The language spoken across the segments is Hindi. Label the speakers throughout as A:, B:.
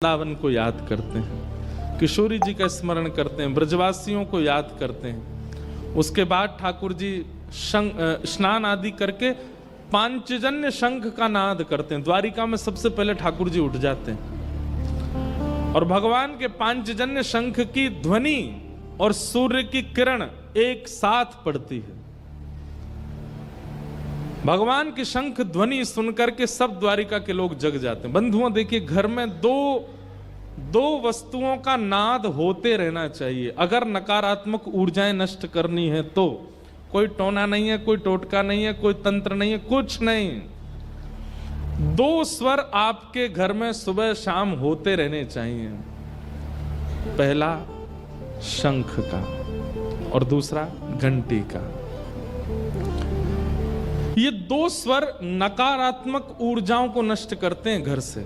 A: वृंदावन को याद करते हैं, किशोरी जी का स्मरण करते हैं, ब्रजवासियों को याद करते हैं। उसके बाद ठाकुर जी स्नान आदि करके पांचजन्य शंख का नाद करते हैं। द्वारिका में सबसे पहले ठाकुर जी उठ जाते हैं और भगवान के पांचजन्य शंख की ध्वनि और सूर्य की किरण एक साथ पड़ती है। भगवान की शंख ध्वनि सुनकर के सब द्वारिका के लोग जग जाते हैं। बंधुओं देखिए, घर में दो वस्तुओं का नाद होते रहना चाहिए। अगर नकारात्मक ऊर्जाएं नष्ट करनी है तो कोई टोना नहीं है, कोई टोटका नहीं है, कोई तंत्र नहीं है, कुछ नहीं। दो स्वर आपके घर में सुबह शाम होते रहने चाहिए। पहला शंख का और दूसरा घंटी का। ये दो स्वर नकारात्मक ऊर्जाओं को नष्ट करते हैं घर से।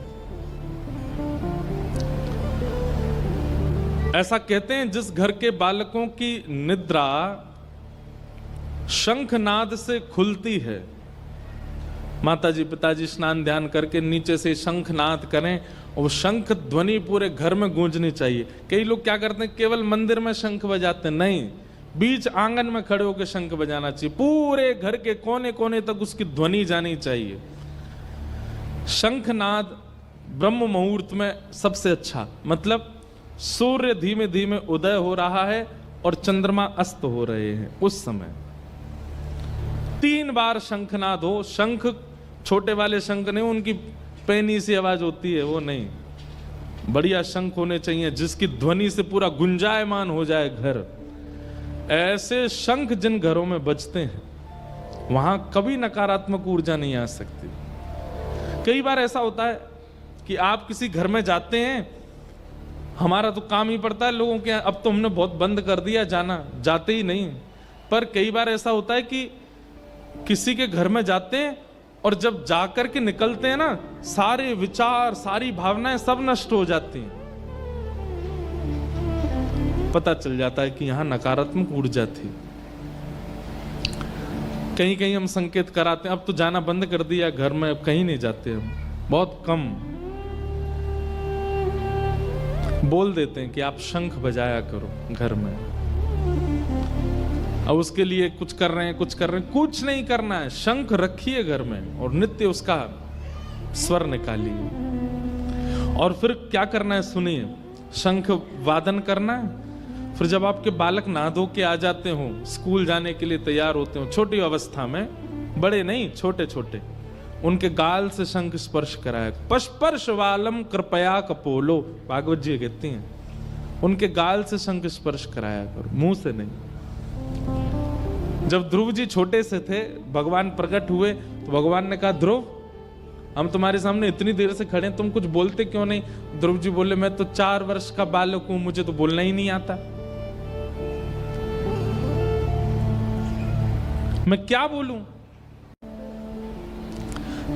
A: ऐसा कहते हैं, जिस घर के बालकों की निद्रा शंखनाद से खुलती है, माताजी पिताजी स्नान ध्यान करके नीचे से शंखनाद करें और वो शंख ध्वनि पूरे घर में गूंजनी चाहिए। कई लोग क्या करते हैं, केवल मंदिर में शंख बजाते हैं। नहीं, बीच आंगन में खड़े होकर शंख बजाना चाहिए। पूरे घर के कोने कोने तक उसकी ध्वनि जानी चाहिए। शंखनाद ब्रह्म मुहूर्त में सबसे अच्छा, मतलब सूर्य धीमे धीमे उदय हो रहा है और चंद्रमा अस्त हो रहे हैं, उस समय 3 बार शंखनाद हो। शंख छोटे वाले शंख नहीं, उनकी पैनी सी आवाज होती है, वो नहीं। बढ़िया शंख होने चाहिए जिसकी ध्वनि से पूरा गुंजायमान हो जाए घर। ऐसे शंख जिन घरों में बजते हैं वहां कभी नकारात्मक ऊर्जा नहीं आ सकती। कई बार ऐसा होता है कि आप किसी घर में जाते हैं, हमारा तो काम ही पड़ता है लोगों के, अब तो हमने बहुत बंद कर दिया जाना, जाते ही नहीं। पर कई बार ऐसा होता है कि किसी के घर में जाते हैं और जब जाकर के निकलते हैं ना, सारे विचार सारी भावनाएं सब नष्ट हो जाती हैं। पता चल जाता है कि यहां नकारात्मक ऊर्जा थी। कहीं कहीं हम संकेत कराते हैं, अब तो जाना बंद कर दिया घर में, अब कहीं नहीं जाते हम, बहुत कम बोल देते हैं कि आप शंख बजाया करो घर में। अब उसके लिए कुछ कर रहे हैं, कुछ नहीं करना है। शंख रखिए घर में और नित्य उसका स्वर निकालिए। और फिर क्या करना है सुनिए, शंख वादन करना है। फिर जब आपके बालक नहा धो के आ जाते हो, स्कूल जाने के लिए तैयार होते हो, छोटी अवस्था में, बड़े नहीं, छोटे छोटे, उनके गाल से शंख स्पर्श कराया। पस्पर्श वालम कृपया कपोलो, भागवत जी कहती हैं, उनके गाल से शंख स्पर्श कराया करो, मुंह से नहीं। जब ध्रुव जी छोटे से थे, भगवान प्रकट हुए तो भगवान ने कहा, ध्रुव हम तुम्हारे सामने इतनी देर से खड़े हैं, तुम कुछ बोलते क्यों नहीं? ध्रुव जी बोले, मैं तो 4 वर्ष का बालक हूं, मुझे तो बोलना ही नहीं आता, मैं क्या बोलूं?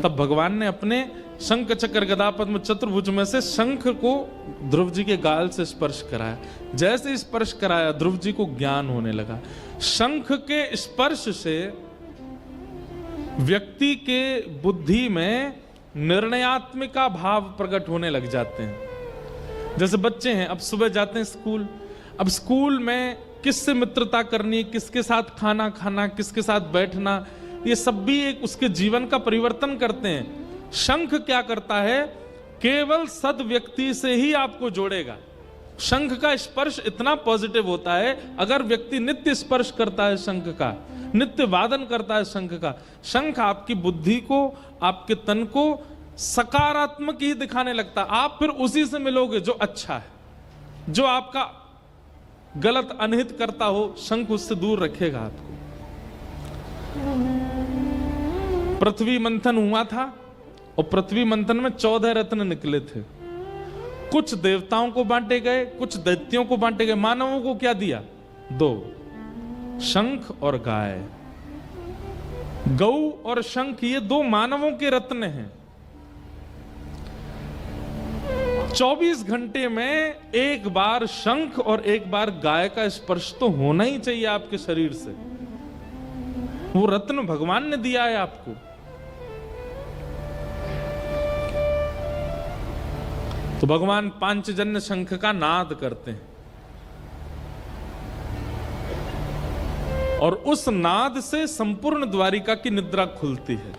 A: तब भगवान ने अपने शंख चक्र गदा पद्म चतुर्भुज में से शंख को ध्रुव जी के गाल से स्पर्श कराया। जैसे स्पर्श कराया, ध्रुव जी को ज्ञान होने लगा। शंख के स्पर्श से व्यक्ति के बुद्धि में निर्णयात्मिका भाव प्रकट होने लग जाते हैं। जैसे बच्चे हैं, अब सुबह जाते हैं स्कूल, अब स्कूल में किससे मित्रता करनी, किसके साथ खाना खाना, किसके साथ बैठना, ये सब भी एक उसके जीवन का परिवर्तन करते हैं। शंख क्या करता है, केवल सद व्यक्ति से ही आपको जोड़ेगा। शंख का स्पर्श इतना पॉजिटिव होता है, अगर व्यक्ति नित्य स्पर्श करता है शंख का, नित्य वादन करता है शंख का, शंख आपकी बुद्धि को, आपके तन को सकारात्मक ही दिखाने लगता है। आप फिर उसी से मिलोगे जो अच्छा है। जो आपका गलत अनहित करता हो, शंख उससे दूर रखेगा आपको। पृथ्वी मंथन हुआ था और पृथ्वी मंथन में 14 रत्न निकले थे। कुछ देवताओं को बांटे गए, कुछ दैत्यों को बांटे गए। मानवों को क्या दिया? 2, शंख और गाय। गौ और शंख, ये 2 मानवों के रत्न हैं। 24 घंटे में एक बार शंख और एक बार गाय का स्पर्श तो होना ही चाहिए आपके शरीर से। वो रत्न भगवान ने दिया है आपको। तो भगवान पांचजन्य शंख का नाद करते हैं और उस नाद से संपूर्ण द्वारिका की निद्रा खुलती है।